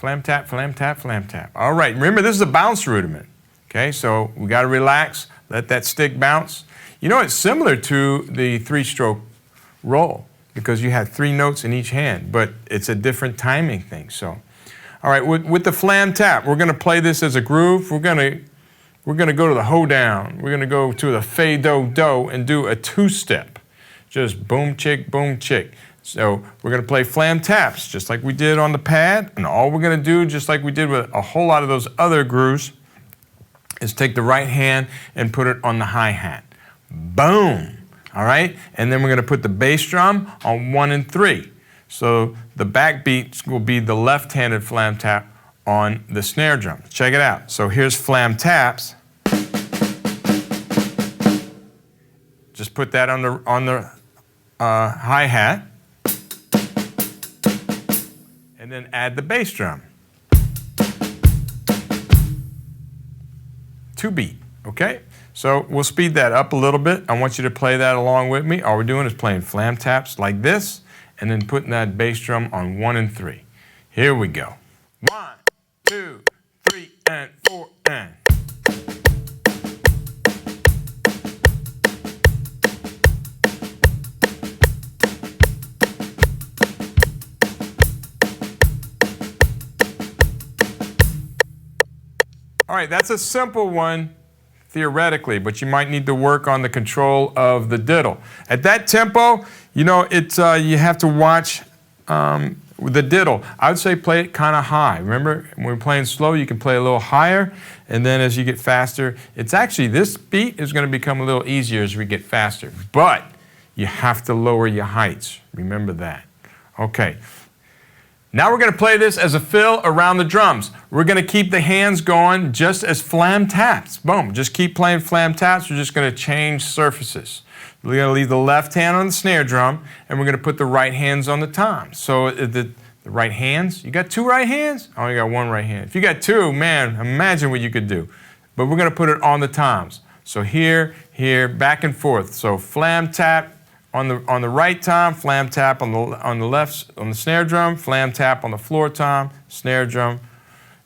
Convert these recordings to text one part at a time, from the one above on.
Flam tap, flam tap, flam tap. All right, remember this is a bounce rudiment. Okay, so we got to relax, let that stick bounce. You know, it's similar to the 3-stroke roll because you have 3 notes in each hand, but it's a different timing thing. So, all right, with the flam tap, we're going to play this as a groove. We're going to go to the hoedown. We're going to go to the fa-do-do and do a 2-step. Just boom, chick, boom, chick. So we're going to play flam taps just like we did on the pad, and all we're going to do, just like we did with a whole lot of those other grooves, is take the right hand and put it on the hi-hat. Boom! All right? And then we're going to put the bass drum on 1 and 3. So the backbeat will be the left-handed flam tap on the snare drum. Check it out. So here's flam taps. Just put that on the hi-hat. And then add the bass drum. 2-beat, okay? So we'll speed that up a little bit. I want you to play that along with me. All we're doing is playing flam taps like this, and then putting that bass drum on 1 and 3. Here we go. 1, 2, 3, and 4, and. All right, that's a simple one theoretically, but you might need to work on the control of the diddle. At that tempo, you know, you have to watch the diddle. I would say play it kind of high. Remember, when we're playing slow, you can play a little higher, and then as you get faster, it's actually, this beat is going to become a little easier as we get faster, but you have to lower your heights. Remember that. Okay. Now we're going to play this as a fill around the drums. We're going to keep the hands going just as flam taps. Boom. Just keep playing flam taps. We're just going to change surfaces. We're going to leave the left hand on the snare drum, and we're going to put the right hands on the toms. So the right hands, you got 2 right hands? I only got 1 right hand. If you got 2, man, imagine what you could do. But we're going to put it on the toms. So here, here, back and forth. So flam tap. On the right tom, flam tap on the left, on the snare drum, flam tap on the floor tom, snare drum,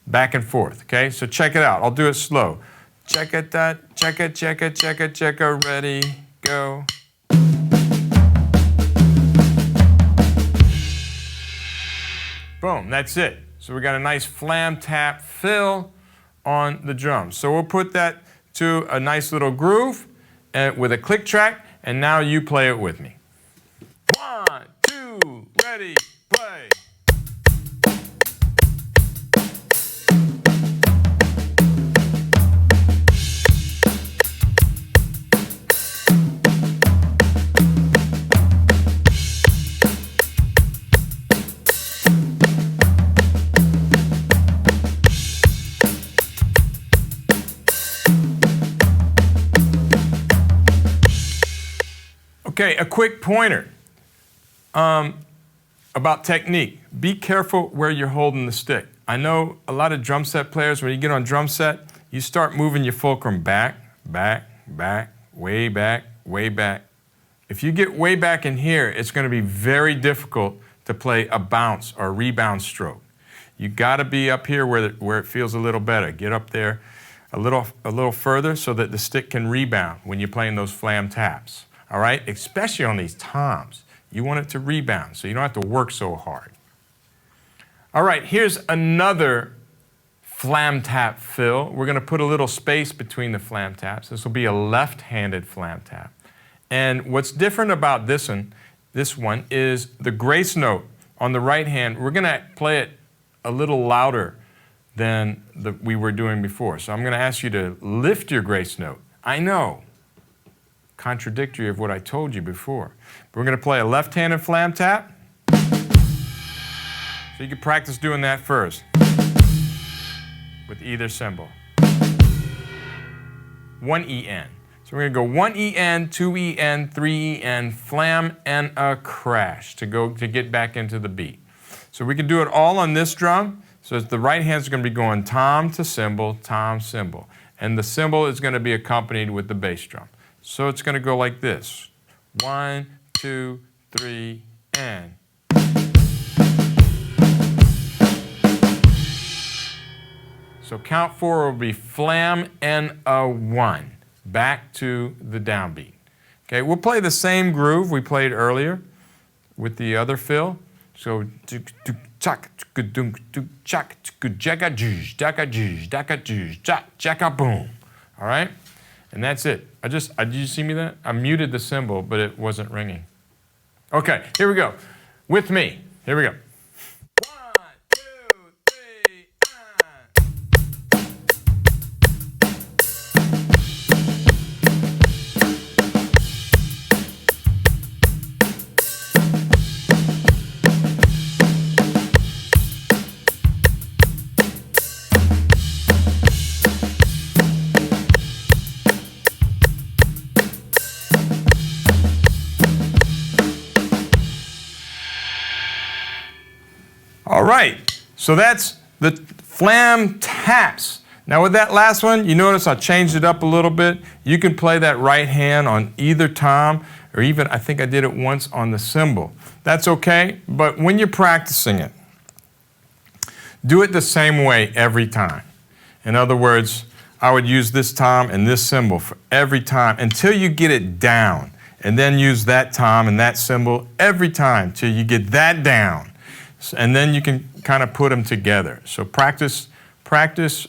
back and forth, okay? So check it out. I'll do it slow. Check it, that, check it, check it, check it, check it, ready, go. Boom, that's it. So we got a nice flam tap fill on the drums. So we'll put that to a nice little groove with a click track. And now you play it with me. 1, 2, ready, play. Okay, a quick pointer about technique. Be careful where you're holding the stick. I know a lot of drum set players, when you get on drum set, you start moving your fulcrum back, back, back, way back, way back. If you get way back in here, it's going to be very difficult to play a bounce or a rebound stroke. You got to be up here where it feels a little better. Get up there a little further so that the stick can rebound when you're playing those flam taps. All right, especially on these toms. You want it to rebound, so you don't have to work so hard. All right, here's another flam tap fill. We're going to put a little space between the flam taps. This will be a left-handed flam tap. And what's different about this one is the grace note on the right hand. We're going to play it a little louder than we were doing before. So I'm going to ask you to lift your grace note. I know. Contradictory of what I told you before. But we're going to play a left-handed flam tap. So you can practice doing that first with either cymbal. 1 EN. So we're going to go 1 EN, 2 EN, 3 EN, flam, and a crash to get back into the beat. So we can do it all on this drum. So the right hand is going to be going tom to cymbal, tom, cymbal. And the cymbal is going to be accompanied with the bass drum. So it's going to go like this. 1, 2, 3, and. So count 4 will be flam and a 1. Back to the downbeat. Okay, we'll play the same groove we played earlier with the other fill. So boom. All right? And that's it. Did you see me that? I muted the cymbal, but it wasn't ringing. Okay, here we go. With me. Here we go. 1, 2, 3, All right, so that's the flam taps. Now with that last one, you notice I changed it up a little bit. You can play that right hand on either tom, or even I think I did it once on the cymbal. That's okay, but when you're practicing it, do it the same way every time. In other words, I would use this tom and this cymbal for every time until you get it down, and then use that tom and that cymbal every time till you get that down. And then you can kind of put them together. So practice,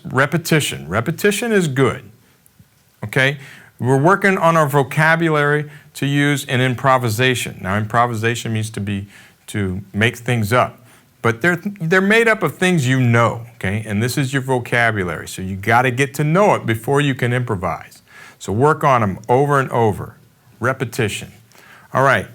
repetition. Repetition is good, okay? We're working on our vocabulary to use in improvisation. Now, improvisation means to make things up. But they're made up of things you know, okay? And this is your vocabulary. So you got to get to know it before you can improvise. So work on them over and over. Repetition. All right.